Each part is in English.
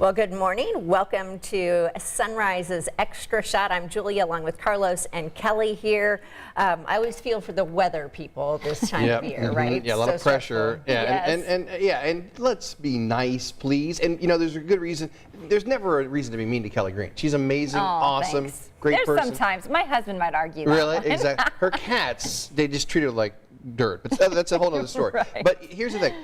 Well, good morning. Welcome to Sunrise's Extra Shot. I'm Julia along with Carlos and Kelly here. I always feel for the weather people this time of year, right? Yeah, a lot of pressure. Stressful. Yeah, and let's be nice, please. And you know, there's a good reason. There's never a reason to be mean to Kelly Green. She's amazing, awesome, thanks. great There's person. sometimes my husband might argue that Really? one. Exactly. Her cats, they just treat her like dirt, but that's a whole other story. Right. But here's the thing.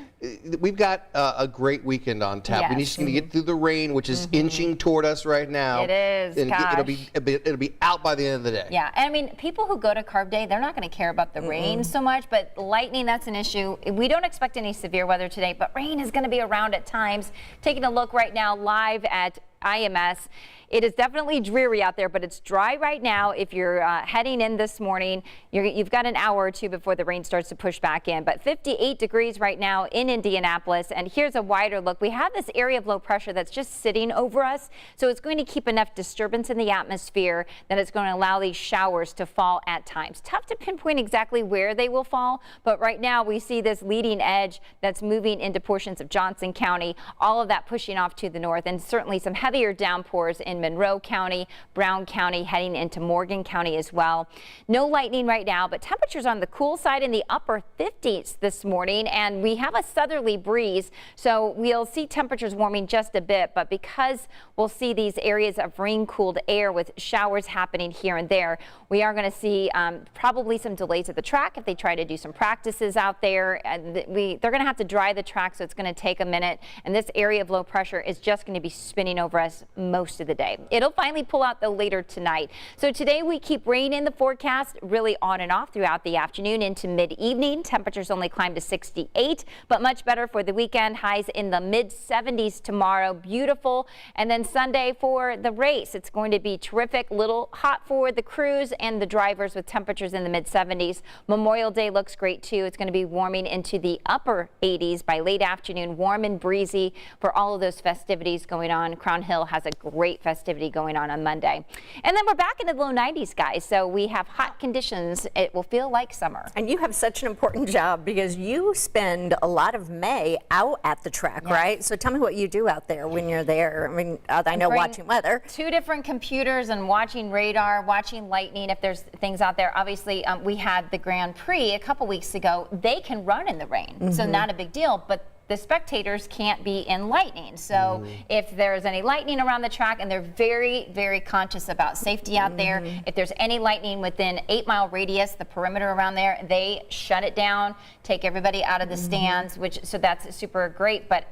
We've got a great weekend on tap. Yes. We're just going to get through the rain, which is inching toward us right now. It is, And gosh. it'll be out by the end of the day. Yeah, and I mean, people who go to Carb Day, they're not going to care about the rain so much, but lightning, that's an issue. We don't expect any severe weather today, but rain is going to be around at times. Taking a look right now live at IMS. It is definitely dreary out there, but it's dry right now. If you're heading in this morning, you've got an hour or two before the rain starts to push back in. But 58 degrees right now in Indianapolis. And here's a wider look. We have this area of low pressure that's just sitting over us. So it's going to keep enough disturbance in the atmosphere that it's going to allow these showers to fall at times. Tough to pinpoint exactly where they will fall, but right now we see this leading edge that's moving into portions of Johnson County, all of that pushing off to the north, and certainly some heavier downpours in Monroe County, Brown County, heading into Morgan County as well. No lightning right now, but temperatures on the cool side in the upper 50s this morning, and we have a southerly breeze, so we'll see temperatures warming just a bit, but because we'll see these areas of rain-cooled air with showers happening here and there, we are going to see probably some delays at the track if they try to do some practices out there. And they're going to have to dry the track, so it's going to take a minute, and this area of low pressure is just going to be spinning over us most of the day. It'll finally pull out though later tonight. So today we keep rain in the forecast, really on and off throughout the afternoon into mid-evening. Temperatures only climb to 68, but much better for the weekend. Highs in the mid-70s tomorrow. Beautiful. And then Sunday for the race, it's going to be terrific. Little hot for the crews and the drivers with temperatures in the mid-70s. Memorial Day looks great too. It's going to be warming into the upper 80s by late afternoon. Warm and breezy for all of those festivities going on. Crown Hill has a great festivity going on Monday. And then we're back into the low 90s, guys. So we have hot conditions. It will feel like summer. And you have such an important job because you spend a lot of May out at the track, right? So tell me what you do out there when you're there. I mean, I know watching weather. 2 different computers and watching radar, watching lightning if there's things out there. Obviously, we had the Grand Prix a couple weeks ago. They can run in the rain, so not a big deal. But the spectators can't be in lightning. So if there's any lightning around the track, and they're very, very conscious about safety out there, if there's any lightning within 8-mile radius, the perimeter around there, they shut it down, take everybody out of the stands, so that's super great. But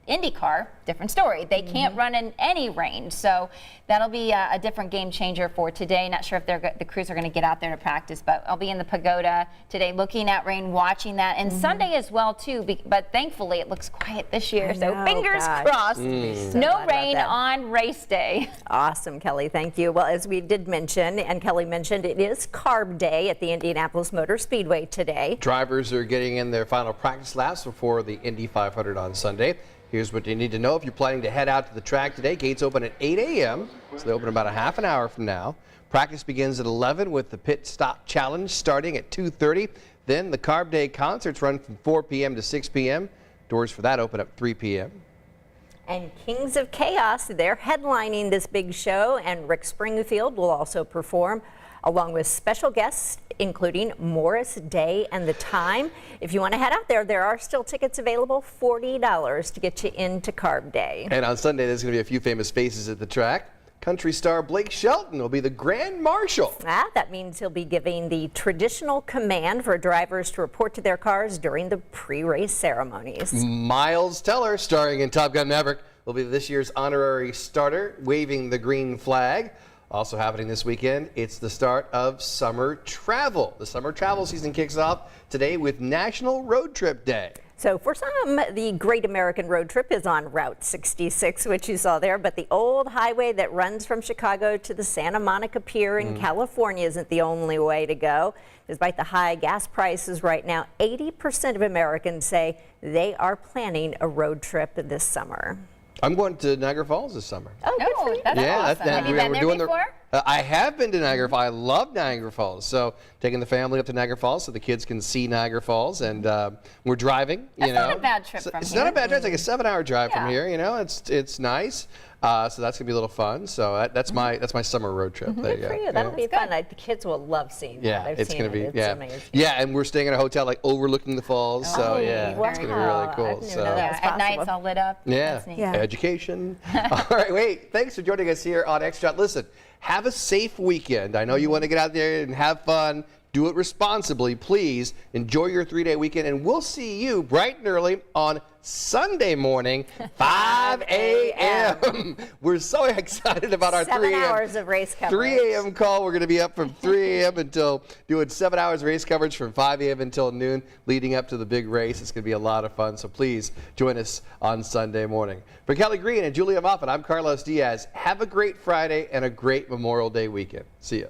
IndyCar, different story. They can't run in any rain, so that'll be a different game changer for today. Not sure if the crews are going to get out there to practice, but I'll be in the pagoda today looking at rain, watching that, and Sunday as well too. But thankfully, it looks quiet this year, so fingers crossed. So no rain on race day. Awesome, Kelly. Thank you. Well, as we did mention, and Kelly mentioned, it is Carb Day at the Indianapolis Motor Speedway today. Drivers are getting in their final practice laps before the Indy 500 on Sunday. Here's what you need to know if you're planning to head out to the track today. Gates open at 8 a.m., so they open about a half an hour from now. Practice begins at 11 with the pit stop challenge starting at 2:30. Then the Carb Day concerts run from 4 p.m. to 6 p.m. Doors for that open up 3 p.m. And Kings of Chaos, they're headlining this big show, and Rick Springfield will also perform, along with special guests, including Morris Day and The Time. If you want to head out there, there are still tickets available, $40 to get you into Carb Day. And on Sunday, there's going to be a few famous faces at the track. Country star Blake Shelton will be the Grand Marshal. That means he'll be giving the traditional command for drivers to report to their cars during the pre-race ceremonies. Miles Teller, starring in Top Gun Maverick, will be this year's honorary starter, waving the green flag. Also happening this weekend, it's the start of summer travel. The summer travel season kicks off today with National Road Trip Day. So for some, the Great American Road Trip is on Route 66, which you saw there, but the old highway that runs from Chicago to the Santa Monica Pier in California isn't the only way to go. Despite the high gas prices right now, 80% of Americans say they are planning a road trip this summer. I'm going to Niagara Falls this summer. Oh, good for you. That's awesome. Have you been there before? I have been to Niagara Falls. I love Niagara Falls. So taking the family up to Niagara Falls so the kids can see Niagara Falls, and we're driving. That's not a bad trip from it's here. not a bad drive. It's like a 7-hour drive from Yeah. here. It's nice. So that's gonna be a little fun. So that's my summer road trip. There you Good for go. you. That'll be fun. The kids will love seeing Yeah, that. I've it's seen gonna be It's amazing. amazing. Yeah, and we're staying at a hotel like overlooking the falls. So yeah, wow. it's gonna be really I cool. didn't even So know that. Yeah, at night it's all lit up. yeah, That's neat. Yeah. education. All right, wait. Thanks for joining us here on Extra. Listen, have a safe weekend. I know you want to get out there and have fun. Do it responsibly, please. Enjoy your 3-day weekend, and we'll see you bright and early on Sunday morning, 5 a.m. We're so excited about our 7 3 a.m. hours of race coverage. 3 a.m. call. We're going to be up from 3 a.m. until doing 7 hours race coverage from 5 a.m. until noon, leading up to the big race. It's going to be a lot of fun, so please join us on Sunday morning. For Kelly Green and Julia Moffitt, I'm Carlos Diaz. Have a great Friday and a great Memorial Day weekend. See ya.